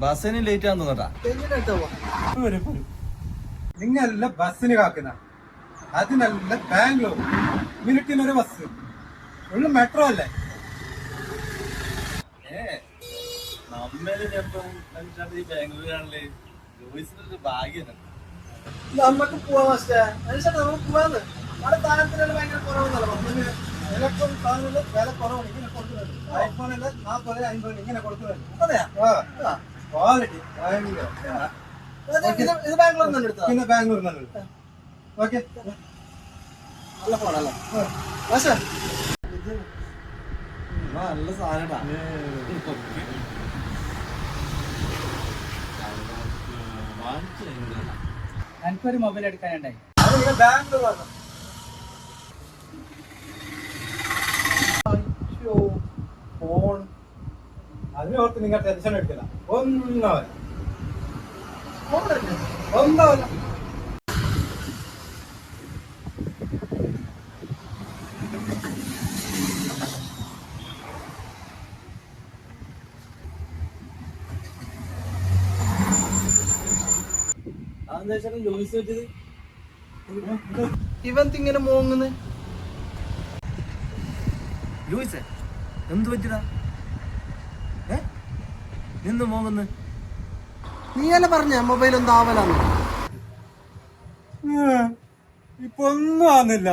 ബസ്സിന് ലേറ്റ് ആണെന്ന് തോന്നട്ടാ. നിങ്ങളല്ല ബസ്സിന് കാക്കുന്ന, അതിനല്ല ബാംഗ്ലൂർ മിനിറ്റിനൊരു ബസ്. ഉള്ളു മെട്രോ അല്ലേ? ബാംഗ്ലൂരാണല്ലേ ഭാഗ്യം. നമുക്ക് പോവാം മാസ്റ്റേ, അനുസരിച്ച് നമുക്ക് പോവാന്ന്. അവിടെ താരത്തിനെല്ലാം ഭയങ്കര കുറവെന്നല്ല, ഇലക്ട്രോൺ സാധനങ്ങൾ വില കുറവാണ്. ഇങ്ങനെ കൊടുക്കുന്നത് ഐഫോണെല്ലാം 40-50 ഇങ്ങനെ കൊടുക്കുന്നത്. അതെയാ? ക്വാളിറ്റി ഭയങ്കര. ഇത് ബാംഗ്ലൂരിൽ നിന്ന് എടുത്താ? പിന്നെ ബാംഗ്ലൂർ നല്ലത്. ഓക്കെ, നല്ല ഫോണല്ലേ മാസ്റ്റേ? ഇത് നല്ല സാധനടാ. എനിക്കൊരു മൊബൈൽ എടുക്കാനുണ്ടായി. അത് നിങ്ങൾ ബാംഗ്ലൂർ ആണ്. ഫോൺ അതിനോർത്ത് നിങ്ങൾ ടെൻഷൻ എടുക്കില്ല. ഒന്നാവില്ല. ഇവന്തിങ്ങനെ മോങ്ങുന്നു. ലൂയിസേ, എന്ത് പറ്റിയതാ? നിന്ന് മോങ്ങുന്നു. നീയല്ലേ പറഞ്ഞ മൊബൈൽ ഒന്നും ആവലാന്ന്? ഇപ്പൊ ഒന്നും ആവുന്നില്ല.